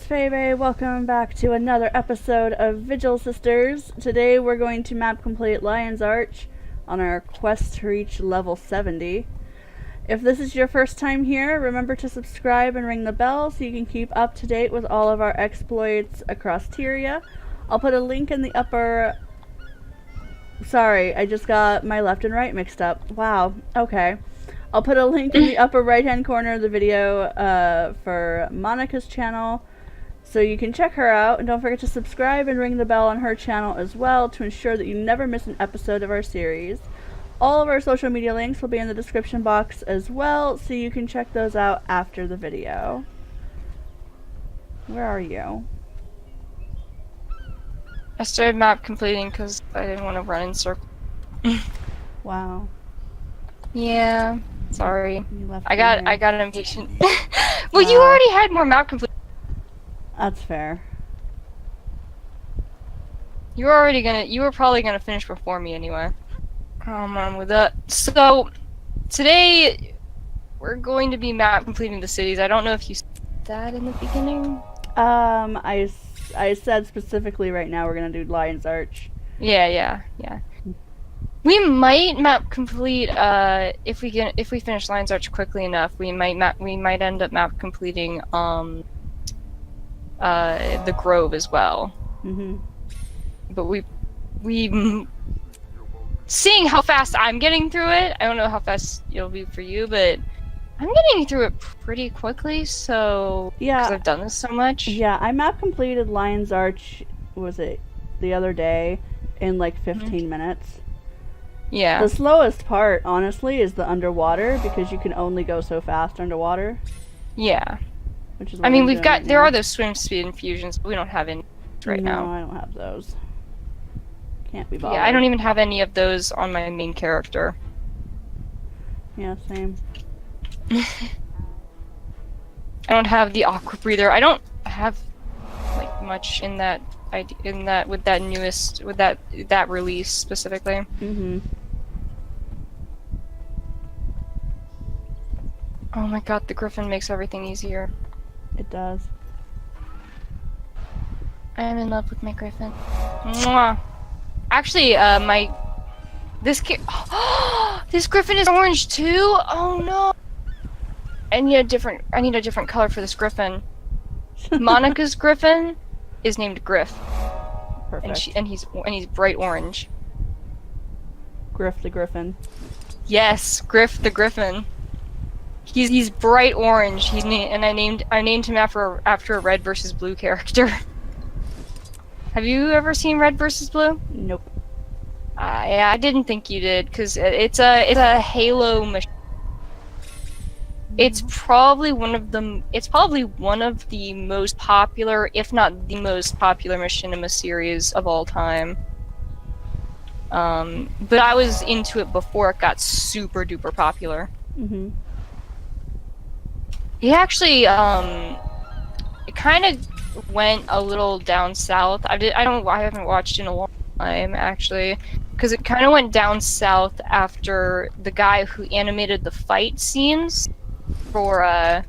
Febe. Welcome back to another episode of Vigil Sisters. Today we're going to map complete Lion's Arch on our quest to reach level 70. If this is your first time here, remember to subscribe and ring the bell so you can keep up to date with all of our exploits across Tyria. I'll put a link in the upper... Sorry, I just got my left and right mixed up. Wow, okay. I'll put a link in the upper right hand corner of the video for Monica's channel so you can check her out, and don't forget to subscribe and ring the bell on her channel as well to ensure that you never miss an episode of our series. All of our social media links will be in the description box as well, so you can check those out after the video. Where are you? I started map completing because I didn't want to run in circles. Wow. Yeah, sorry. I got impatient. Well, Wow. you already had more map complete. That's fair. You were probably gonna finish before me anyway. I'm on with that. So, today we're going to be map completing the cities. I don't know if you said that in the beginning. I said specifically right now we're gonna do Lion's Arch. Yeah. We might map complete if we finish Lion's Arch quickly enough. We might end up map completing the Grove as well. Mhm. But we seeing how fast I'm getting through it, I don't know how fast it'll be for you, but I'm getting through it pretty quickly, so Yeah. because I've done this so much. Yeah, I map completed Lion's Arch, was it the other day, in like 15 minutes. Yeah. The slowest part, honestly, is the underwater, because you can only go so fast underwater. Yeah. Which is I mean, there are those those swim speed infusions, but we don't have any right no, now. I don't have those. Can't be bothered. Yeah, I don't even have any of those on my main character. Yeah, same. I don't have the aqua breather. I don't have like much in that with that release specifically. Mhm. Oh my god, the griffin makes everything easier. It does. I am in love with my griffin. Mwah. Actually, this griffin is orange too. Oh no! I need a different color for this griffin. Monica's griffin is named Griff, Perfect. and he's bright orange. Griff the Griffin. Yes, Griff the griffin. He's bright orange. I named him after a red versus blue character. Have you ever seen Red versus Blue? Nope. Yeah, I didn't think you did, because it's a Halo machine. It's probably one of the most popular, if not the most popular machinima series of all time. But I was into it before it got super duper popular. Mhm. It actually, it kind of went a little down south. I haven't watched in a long time actually, because it kind of went down south after the guy who animated the fight scenes for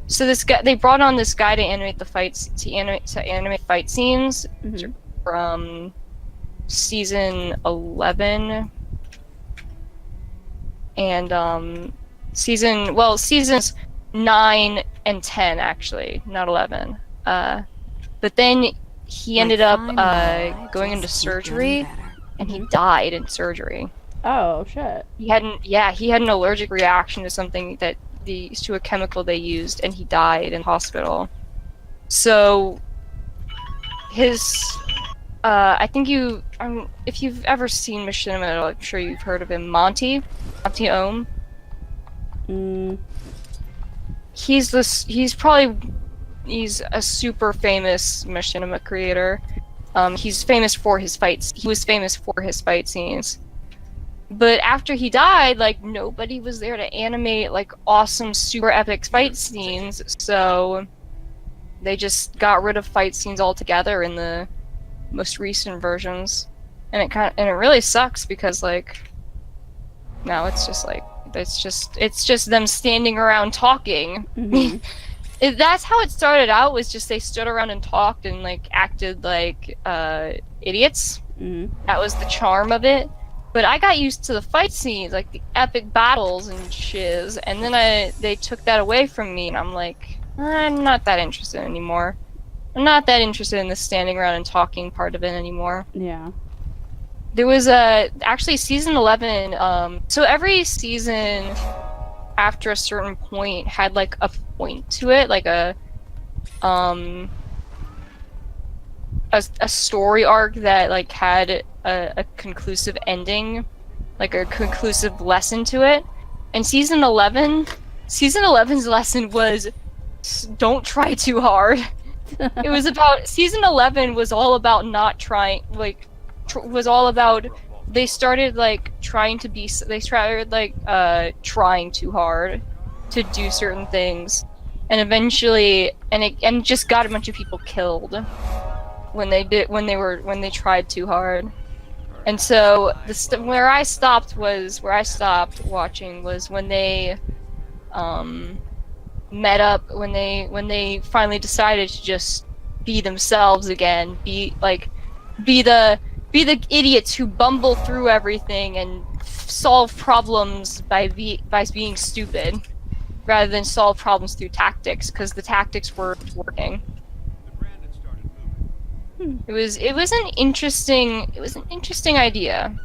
so this guy, they brought on this guy to animate the fights to animate fight scenes Mhm. from season 11 and seasons 9 and 10 actually, not 11. But then he ended up going into surgery, and he died in surgery. Oh shit. He had an allergic reaction to something to a chemical they used, and he died in hospital. So his I think if you've ever seen Machinima, I'm sure you've heard of him, Monty Ohm. He's a super famous machinima creator. He's famous for his fights. He was famous for his fight scenes. But after he died, like, nobody was there to animate, like, awesome, super epic fight scenes, so they just got rid of fight scenes altogether in the most recent versions. And it really sucks because, like, now it's just them standing around talking. Mm-hmm. That's how it started out. Was just they stood around and talked and like acted like idiots. Mm-hmm. That was the charm of it. But I got used to the fight scenes, like the epic battles and shiz, and then they took that away from me, and I'm like, I'm not that interested anymore. I'm not that interested in the standing around and talking part of it anymore. Yeah. There was actually season 11. So every season after a certain point had like a point to it, like a story arc that like had a conclusive ending, like a conclusive lesson to it. And season 11's lesson was don't try too hard. It was about season 11 was all about not trying, like was all about they started like trying to be, they started like trying too hard to do certain things, and eventually and just got a bunch of people killed when they tried too hard. And so where I stopped watching was when they met up, when they finally decided to just be themselves again, be the idiots who bumble through everything and solve problems by being stupid rather than solve problems through tactics, because the tactics weren't working. It was an interesting idea.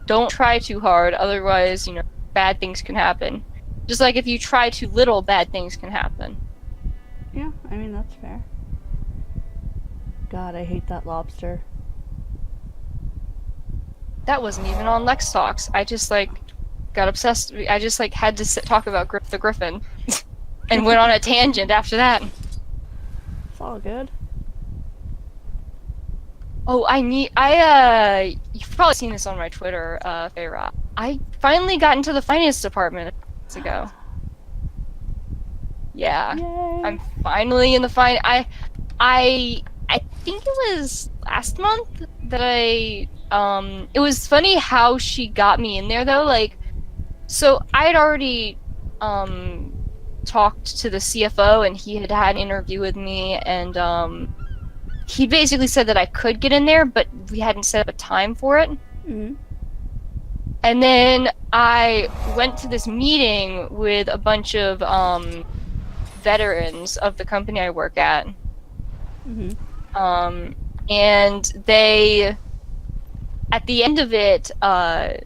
Don't try too hard, otherwise, bad things can happen. Just like if you try too little, bad things can happen. Yeah, I mean, that's fair. God, I hate that lobster. That wasn't even on Lex Talks. I just got obsessed. I just had to talk about the Griffin, and went on a tangent after that. It's all good. Oh, you've probably seen this on my Twitter, Feyra. I finally got into the finance department months ago. Yeah. Yay. I'm finally in the I think it was last month that it was funny how she got me in there though, so I had already talked to the CFO, and he had an interview with me, and he basically said that I could get in there, but we hadn't set up a time for it. Mm-hmm. And then I went to this meeting with a bunch of veterans of the company I work at. Mm-hmm. And they, at the end of it, they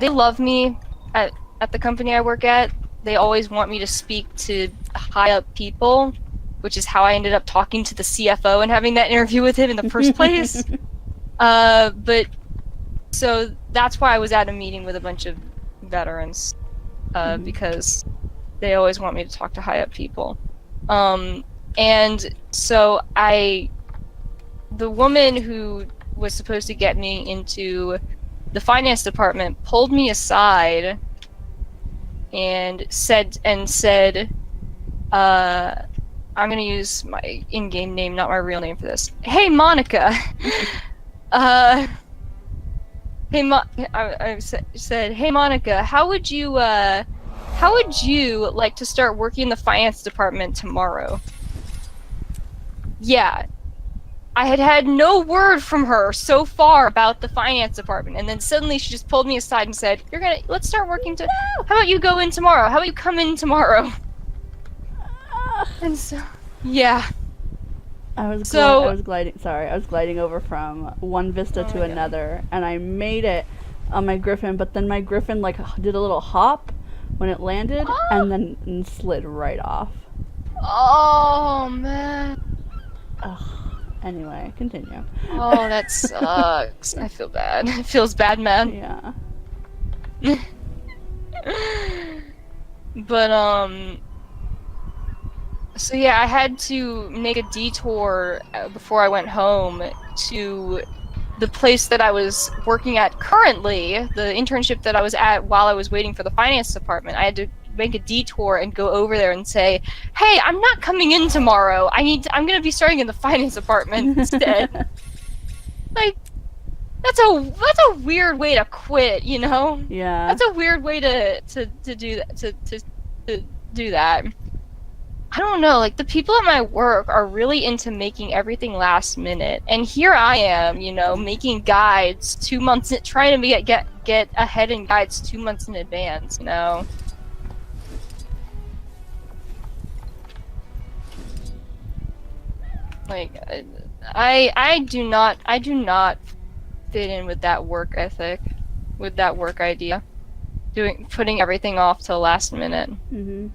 love me at the company I work at. They always want me to speak to high up people, which is how I ended up talking to the CFO and having that interview with him in the first place. But so that's why I was at a meeting with a bunch of veterans, because they always want me to talk to high up people. And so the woman who was supposed to get me into the finance department pulled me aside and said, I'm gonna use my in-game name, not my real name for this. Hey, Monica. I said, hey, Monica, how would you like to start working in the finance department tomorrow? Yeah. I had no word from her so far about the finance department, and then suddenly she just pulled me aside and said, let's start working how about you go in tomorrow? How about you come in tomorrow? And so, yeah. I was gliding over from one vista to another, and I made it on my Griffin, but then my Griffin did a little hop when it landed, and then slid right off. Oh man. Ugh. Anyway, continue. Oh, that sucks. I feel bad. It feels bad, man. Yeah. But so yeah, I had to make a detour before I went home to the place that I was working at currently, the internship that I was at while I was waiting for the finance department. I had to make a detour and go over there and say, hey, I'm not coming in tomorrow. I'm gonna be starting in the finance department instead. That's a weird way to quit, Yeah. That's a weird way to do that, to do that. I don't know, like the people at my work are really into making everything last minute, and here I am, you know, making guides 2 months, trying to get ahead in guides 2 months in advance, you know. Like, I do not fit in with that work ethic, with that work idea, putting everything off till last minute. Mhm.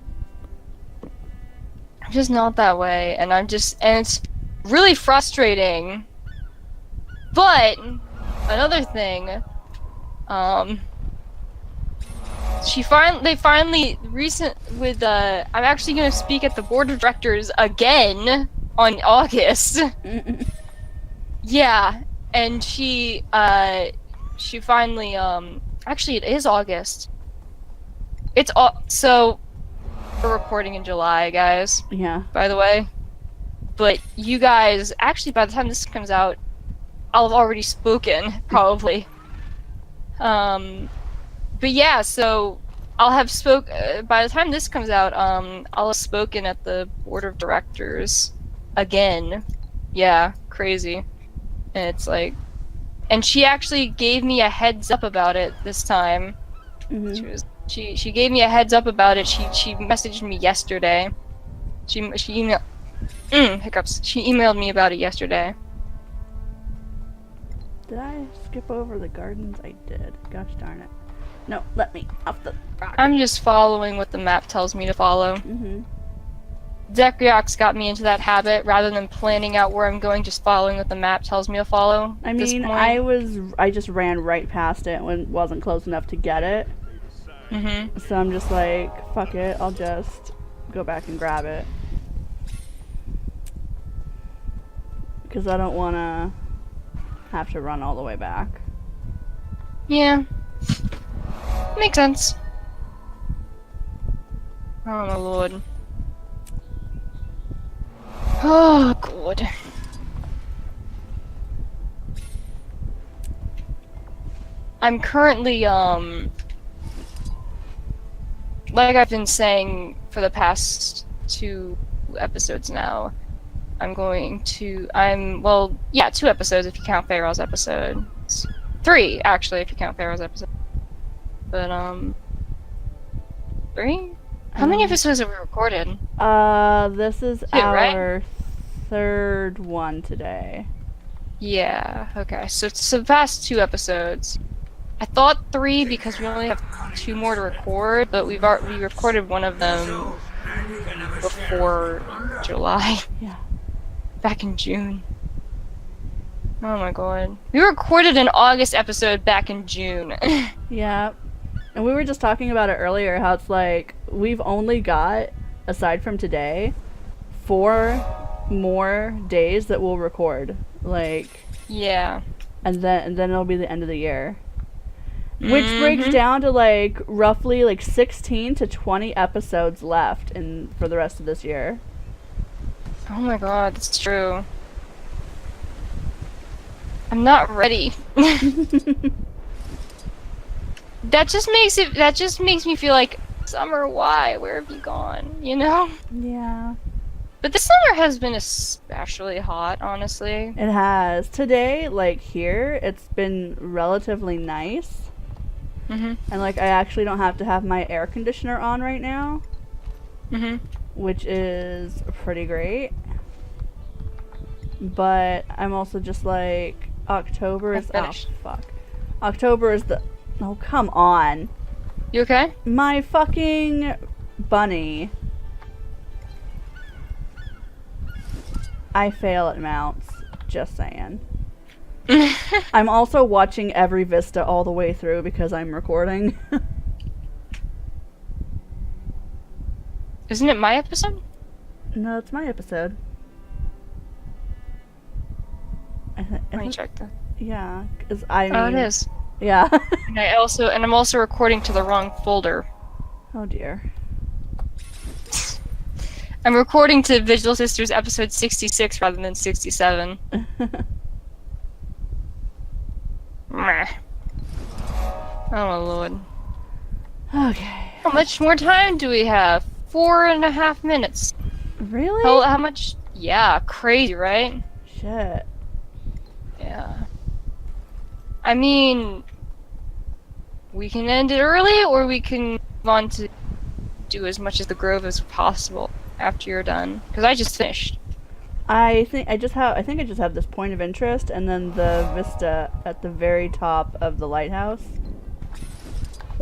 I'm just not that way, and it's really frustrating. But another thing, I'm actually gonna speak at the board of directors again on August. Yeah, and she finally, actually it is August. So we're recording in July, guys. Yeah. By the way. But you guys, actually by the time this comes out, I'll have already spoken, probably. But yeah, so I'll have by the time this comes out, I'll have spoken at the board of directors again. Yeah, crazy. And it's like, and she actually gave me a heads up about it this time. Mhm. She gave me a heads up about it. She messaged me yesterday. She emailed hiccups. She emailed me about it yesterday. Did I skip over the gardens? I did. Gosh darn it. No, let me off the rock. I'm just following what the map tells me to follow. Mhm. Zekriok's got me into that habit, rather than planning out where I'm going, just following what the map tells me to follow. I at this mean, point. I just ran right past it when it wasn't close enough to get it. Mhm. So I'm just like, fuck it, I'll just go back and grab it. Because I don't want to have to run all the way back. Yeah. Makes sense. Oh my lord. Oh god. I'm currently, like I've been saying for the past 2 episodes now, well, yeah, 2 episodes if you count Pharaoh's episode. 3, actually, if you count Pharaoh's episode. But, 3? How many episodes have we recorded? This is 2, right? our 3rd one today. Yeah, okay. So it's the past 2 episodes. I thought 3 because we only have 2 more to record, but we recorded one of them before July. Yeah. Back in June. Oh my god. We recorded an August episode back in June. Yeah. And we were just talking about it earlier, how it's like, we've only got, aside from today, 4 more days that we'll record. Like, yeah. and then it'll be the end of the year. Which breaks down to like roughly like 16 to 20 episodes left for the rest of this year. Oh my god, that's true. I'm not ready. That just makes me feel like, Summer, why? Where have you gone? You know? Yeah. But this summer has been especially hot, honestly. It has. Today, like here, it's been relatively nice. Mhm. And like I actually don't have to have my air conditioner on right now. Mhm. Which is pretty great. But I'm also just like, October is October is oh, come on. You okay? My fucking bunny. I fail at mounts. Just saying. I'm also watching every Vista all the way through because I'm recording. Isn't it my episode? No, it's my episode. Let me check that. Yeah, because I mean... Oh, it is. Yeah. And I'm also recording to the wrong folder. Oh dear. I'm recording to Vigil Sisters episode 66 rather than 67. Meh. Oh my lord. Okay. How much more time do we have? 4.5 minutes. Really? How much? Yeah, crazy, right? Shit. Yeah. I mean, we can end it early, or we can move on to do as much of the Grove as possible after you're done. Because I just finished. I think I just have this point of interest and then the vista at the very top of the lighthouse.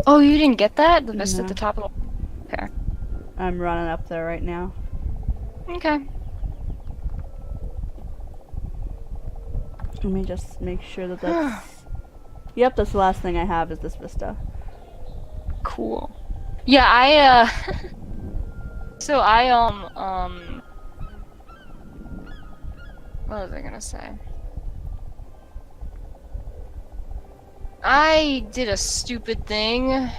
Oh, you didn't get that? The vista No. at the top of the... Okay. I'm running up there right now. Okay. Let me just make sure that that's... Yep, that's the last thing I have is this vista. Cool. Yeah, So what was I gonna say? I did a stupid thing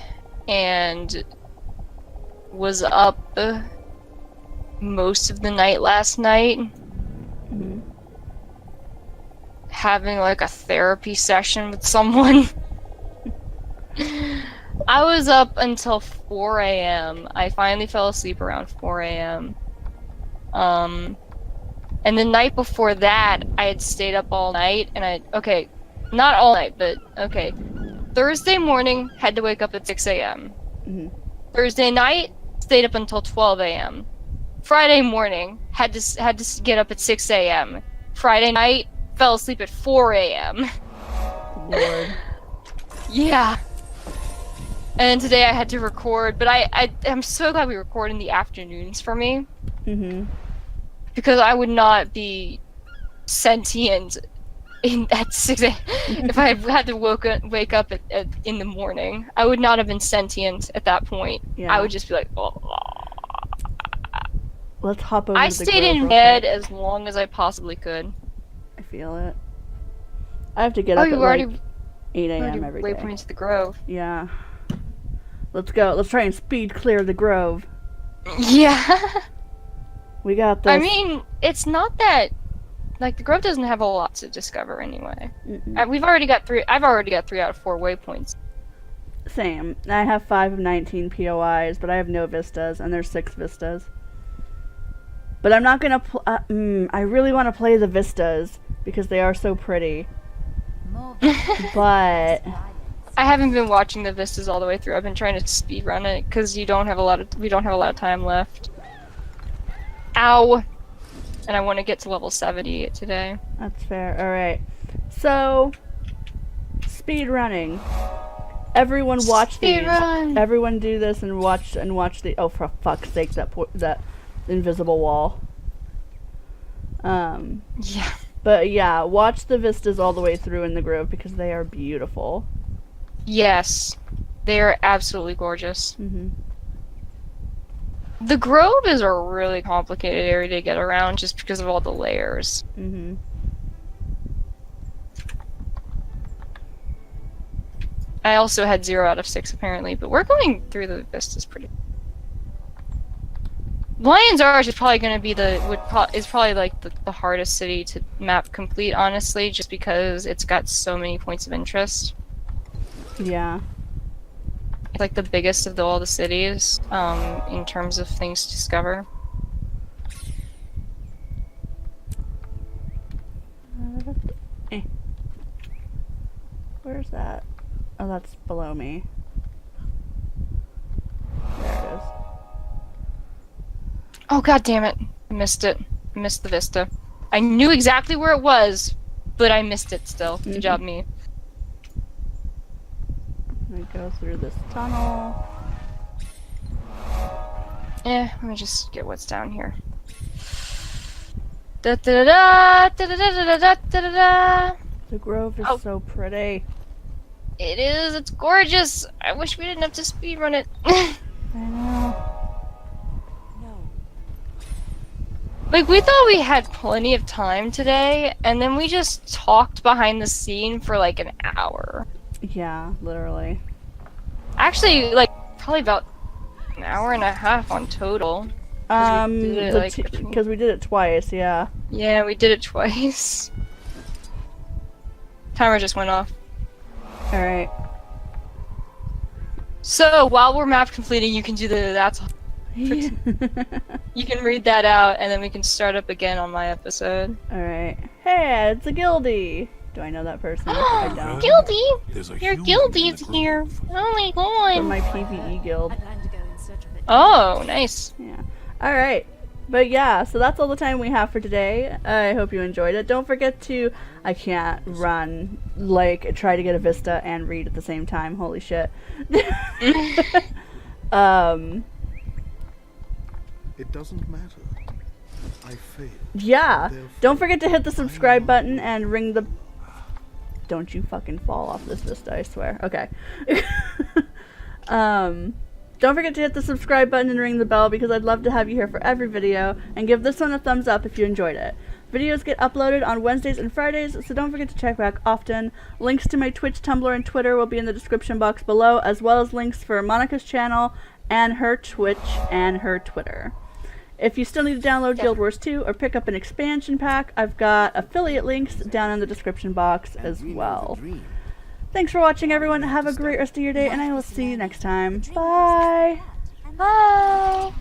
and was up most of the night last night Mhm. having like a therapy session with someone. I was up until 4 a.m. I finally fell asleep around 4 a.m. And the night before that, I had stayed up all night, and okay, not all night, but okay. Thursday morning, had to wake up at 6 a.m. Mhm. Thursday night, stayed up until 12 a.m. Friday morning, had to get up at 6 a.m. Friday night, fell asleep at 4 a.m. Lord. Yeah. And today I had to record, but I'm so glad we record in the afternoons for me. Mhm. Because I would not be sentient at 6 a.m. if I had to wake up in the morning. I would not have been sentient at that point. Yeah. I would just be like, oh. Let's hop over I to the stayed Grove in real bed quick. as long as I possibly could. I feel it. I have to get Oh, up you at already, like 8 a.m. every day. waypoint to the Grove. Yeah. Let's go. Let's try and speed clear the Grove. Yeah. We got this. I mean, it's not that... Like, the Grove doesn't have a lot to discover anyway. Mm-mm. I've already got 3 out of 4 waypoints. Same. I have 5 of 19 POIs, but I have no vistas, and there's 6 vistas. But I'm not gonna. I really want to play the vistas because they are so pretty. But I haven't been watching the vistas all the way through. I've been trying to speedrun it because we don't have a lot of time left. Ow! And I want to get to level 70 today. that's fair. All right. So, speed running. Everyone watch these. Speedrun! Everyone do this and watch the. Oh, for fuck's sake! That invisible wall. Yeah. But yeah, watch the vistas all the way through in the Grove because they are beautiful. Yes. They are absolutely gorgeous. Mm-hmm. The Grove is a really complicated area to get around just because of all the layers. Mm-hmm. I also had 0 out of 6 apparently, but we're going through the vistas pretty. Lion's Arch is probably going to be probably like the hardest city to map complete, honestly, just because it's got so many points of interest. Yeah. It's like the biggest of all the cities, in terms of things to discover. Where's that? Oh, that's below me. There it is. Oh, god damn it. I missed it. I missed the vista. I knew exactly where it was, but I missed it still. Good job, me. I go through this tunnel. Let me just get what's down here. Da da da da da da da da da da da. The Grove is so pretty. It is. It's gorgeous. I wish we didn't have to speedrun it. I know. Like, we thought we had plenty of time today, and then we just talked behind the scene for like an hour. Yeah, literally. Actually, like, probably about an hour and a half on total. Because between- we did it twice, yeah. Yeah, we did it twice. Timer just went off. Alright. So, while we're map completing, you can do the You can read that out, and then we can start up again on my episode. Alright. Hey, it's a guildie! Do I know that person? I don't. Gildy! Your Gildy's here! Oh my From god! my PvE guild. Oh, nice. Yeah. Alright. But yeah, so that's all the time we have for today. I hope you enjoyed it. Don't forget to... I can't run, like, try to get a Vista and read at the same time. Holy shit. It doesn't matter. I failed. Yeah. Don't forget to hit the subscribe button and ring the... Don't you fucking fall off this Vista, I swear. Okay. Don't forget to hit the subscribe button and ring the bell because I'd love to have you here for every video, and give this one a thumbs up if you enjoyed it. Videos get uploaded on Wednesdays and Fridays, so don't forget to check back often. Links to my Twitch, Tumblr, and Twitter will be in the description box below, as well as links for Monica's channel and her Twitch and her Twitter. If you still need to download Guild Wars 2 or pick up an expansion pack, I've got affiliate links down in the description box as well. Thanks for watching, everyone. Have a great rest of your day, and I will see you next time. Bye! Bye!